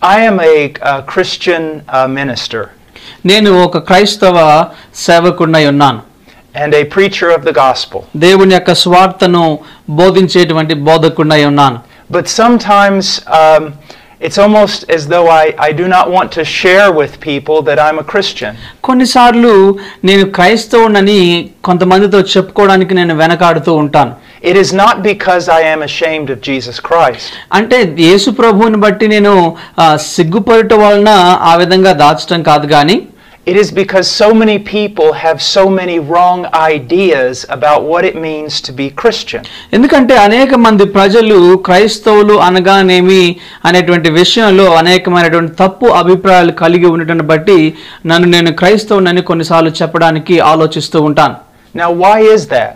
I am a Christian minister. నేను ఒక క్రైస్తవ సేవకుడినై ఉన్నాను. And a preacher of the gospel. దేవుని యొక్క స్వార్థను బోధించేటువంటి బోధకుడినై ఉన్నాను. But sometimes it's almost as though I do not want to share with people that I'm a Christian. కొన్నిసార్లు నేను క్రైస్తవునని కొంతమందితో చెప్పుకోవడానికి నేను వెనకాడుతూ ఉంటాను. It is not because I am ashamed of Jesus Christ. అంటే యేసు ప్రభువుని బట్టి నేను సిగ్గుపడట వలన ఆ విధంగా దాచడం కాదు కానీ It is because so many people have so many wrong ideas about what it means to be Christian. ఎందుకంటే అనేక మంది ప్రజలు క్రైస్తవులు అనగానేమి అనేటువంటి విషయంలో అనేకమైనటువంటి తప్పు అభిప్రాయాలు కలిగి ఉండటాన్ని బట్టి నేను క్రైస్తవునని కొన్నిసార్లు చెప్పడానికి ఆలోచిస్తూ ఉంటాను. Now why is that?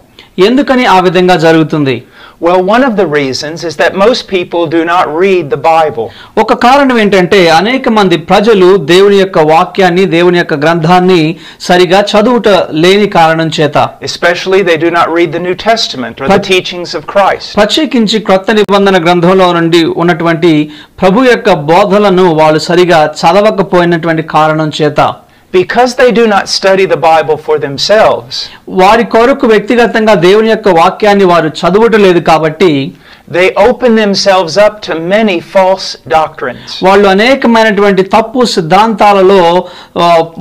ఎందుకని ఆ విధంగా జరుగుతుంది? Well, one of the reasons is that most people do not read the Bible. ఒక కారణం ఏంటంటే అనేక మంది ప్రజలు దేవుని యొక్క వాక్యాన్ని దేవుని యొక్క గ్రంథాన్ని సరిగా చదువుట లేని కారణం చేత. Especially they do not read the New Testament or the teachings of Christ. ప్రత్యేకించి క్రొత్త నిబంధన గ్రంథంలో నుండి ఉన్నటువంటి ప్రభు యొక్క బోధలను వాళ్ళు సరిగా చదవకపోయినటువంటి కారణం చేత. Because they do not study the Bible for themselves. వారి కొరకు వ్యక్తిగతంగా దేవుని యొక్క వాక్యాన్ని వారు చదువుటలేదు కాబట్టి they open themselves up to many false doctrines. వాళ్ళు అనేకమైనటువంటి తప్పు సిద్ధాంతాలలో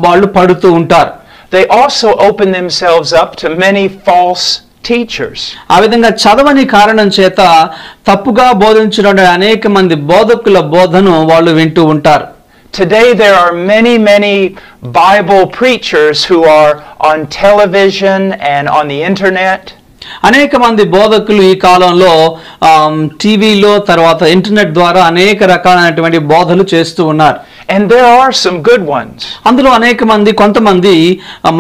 వాళ్ళు పడుతూ ఉంటారు. They also open themselves up to many false teachers. ఆ విధంగా చదవని కారణం చేత తప్పుగా బోధించిన అనేక మంది బోధకుల బోధను వాళ్ళు వింటూ ఉంటారు. Today there are many Bible preachers who are on television and on the internet. అనేక మంది బోధకులు ఈ కాలంలో టీవీలో తర్వాత ఇంటర్నెట్ ద్వారా అనేక రకాలైనటువంటి బోధలు చేస్తూ ఉన్నారు. And there are some good ones. అందులో అనేక మంది కొంతమంది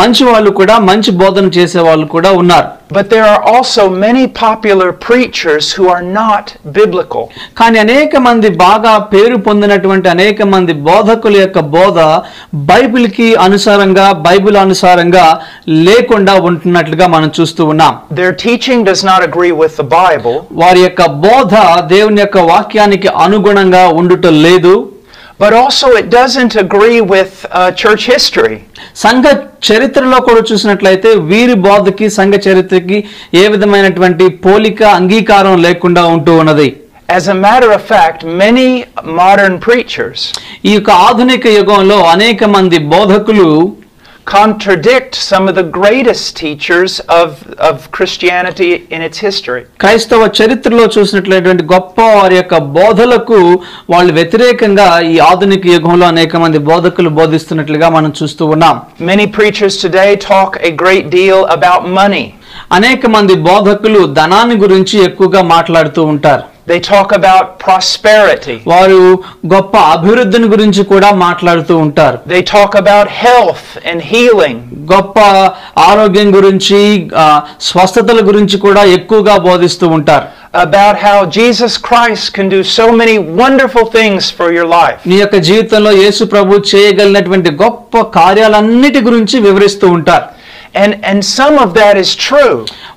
మంచి వాళ్ళు కూడా మంచి బోధన చేసే వాళ్ళు కూడా ఉన్నారు. But there are also many popular preachers who are not biblical. కానీ అనేక మంది బాగా పేరు పొందినటువంటి అనేక మంది బోధకుల యొక్క బోధ బైబిల్కి అనుసారంగా బైబిల్ అనుసారంగా లేకుండా ఉంటున్నట్లుగా మనం చూస్తూ ఉన్నాం. Their teaching does not agree with the Bible. వారి యొక్క బోధ దేవుని యొక్క వాక్యానికి అనుగుణంగా ఉండుట లేదు. But also it doesn't agree with church history. సంఘ చరిత్రలో కూడా చూసినట్లయితే వీరి బోధకి సంఘ చరిత్రకి ఏ విధమైనటువంటి పోలిక అంగీకారం లేకుండా ఉంటూ ఉన్నది. As a matter of fact, many modern preachers ఈ యొక్క ఆధునిక యుగంలో అనేక మంది బోధకులు contradict some of the greatest teachers of Christianity in its history. క్రైస్తవ చరిత్రలో చూసినట్లయితే గొప్ప వారి యొక్క బోధలకు వాళ్ళు వ్యతిరేకంగా ఈ ఆధునిక యుగంలో అనేక మంది బోధకులు బోధిస్తున్నట్లుగా మనం చూస్తూ ఉన్నాం. Many preachers today talk a great deal about money. అనేక మంది బోధకులు ధనాన్ని గురించి ఎక్కువగా మాట్లాడుతూ ఉంటారు. They talk about prosperity. వారు గొప్ప అభివృద్ధిని గురించి కూడా మాట్లాడుతూ ఉంటారు. They talk about health and healing. గొప్ప ఆరోగ్యం గురించి స్వస్థతల గురించి కూడా ఎక్కువగా బోధిస్తూ ఉంటారు. About how Jesus Christ can do so many wonderful things for your life. నీ యొక్క జీవితంలో యేసు ప్రభు చేయగలిగినటువంటి గొప్ప కార్యాలన్నిటి గురించి వివరిస్తూ ఉంటారు. And some of that is true.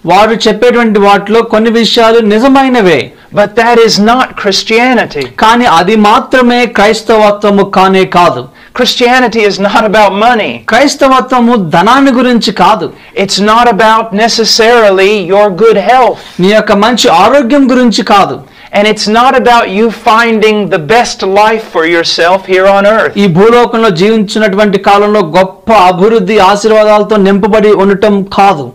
వారు చెప్పేటువంటి వాటిలో కొన్ని విషయాలు నిజమైనవే. But that is not Christianity. కానీ అది మాత్రమే క్రైస్తవత్వము కానే కాదు. Christianity is not about money. క్రైస్తవత్వము ధనాన్ని గురించి కాదు. It's not about necessarily your good health. నీ యొక్క మంచి ఆరోగ్యం గురించి కాదు. And it's not about you finding the best life for yourself here on earth. ఈ భూలోకంలో జీవించినటువంటి కాలంలో గొప్ప అభివృద్ధి ఆశీర్వాదాలతో నింపబడి ఉండటం కాదు.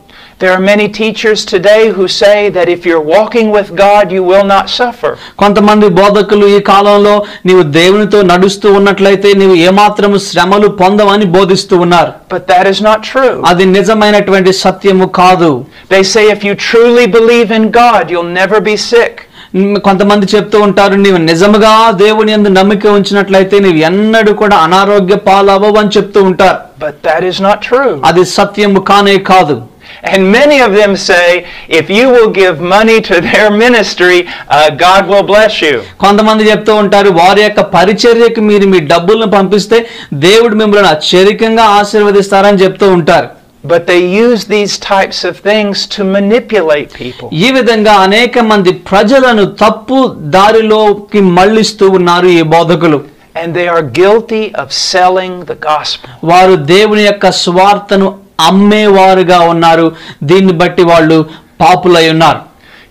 There are many teachers today who say that if you're walking with God, you will not suffer. కొంతమంది బోధకులు ఈ కాలంలో నీవు దేవునితో నడుస్తూ ఉన్నట్లయితే నీవు ఏమాత్రము శ్రమలు పొందవని బోధిస్తూ ఉన్నారు. But that is not true. అది నిజమైనటువంటి సత్యము కాదు. They say if you truly believe in God, you'll never be sick. కొంతమంది చెప్తూ ఉంటారు నీవు నిజముగా దేవుని యందు నమ్మిక ఉంచినట్లయితే నీవు ఎన్నడూ కూడా అనారోగ్య పాలవ్వవు అని చెప్తూ ఉంటారు. But that is not true. అది సత్యము కానే కాదు. And many of them say, if you will give money to their ministry, God will bless you. కొంతమంది చెప్తూ ఉంటారు వారి యొక్క పరిచర్యకు మీరు మీ డబ్బులను పంపిస్తే దేవుడు మిమ్మల్ని అత్యధికంగా ఆశీర్వదిస్తారని చెప్తూ ఉంటారు. But they use these types of things to manipulate people. ఈ విధంగా అనేక మంది ప్రజలను తప్పు దారిలోకి మళ్లిస్తూ ఉన్నారు ఈ బోధకులు. and they are guilty of selling the gospel. వారు దేవుని యొక్క స్వార్థను అమ్మేవారుగా ఉన్నారు. దీన్ని బట్టి వాళ్ళు పాపులై ఉన్నారు.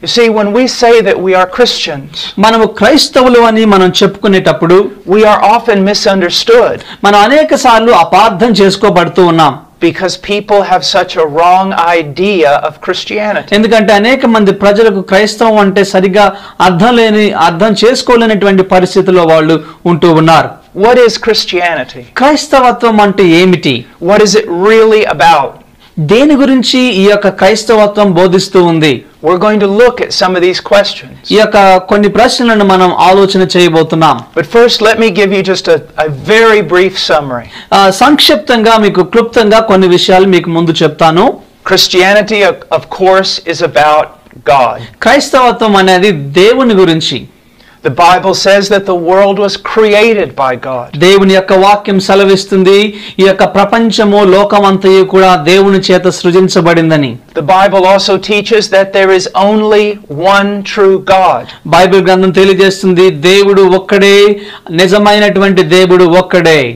You see, when we say that we are Christians, మనము క్రైస్తవులు అని మనం చెప్పుకునేటప్పుడు we are often misunderstood మనం అనేకసార్లు అపార్థం చేసుకోబడుతూ ఉన్నాం. because people have such a wrong idea of Christianity. ఎందుకంటే అనేక మంది ప్రజలకు క్రైస్తవం అంటే సరిగా అర్థం చేసుకోలేనటువంటి పరిస్థితుల్లో వాళ్ళు ఉంటూ ఉన్నారు. What is Christianity? క్రైస్తవత్వం అంటే ఏమిటి? What is it really about? దేని గురించి ఈ యొక్క క్రైస్తవత్వం బోధిస్తూ ఉంది? We're going to look at some of these questions. ఈ యొక్క కొన్ని ప్రశ్నలను మనం ఆలోచన చేయబోతున్నాం. But first, let me give you just a very brief summary. సంక్షిప్తంగా మీకు క్లుప్తంగా కొన్ని విషయాలు మీకు ముందు చెప్తాను. Christianity, of course, is about God. క్రైస్తవత్వం అనేది దేవుని గురించి. The Bible says that the world was created by God. దేవుని యొక్క వాక్యం సెలవిస్తుంది ఈ యొక్క ప్రపంచము లోకమంతయు కూడా దేవుని చేత సృజించబడిందని. The Bible also teaches that there is only one true God. Bible గ్రంథం తెలియజేస్తుంది దేవుడు ఒక్కడే, నిజమైనటువంటి దేవుడు ఒక్కడే.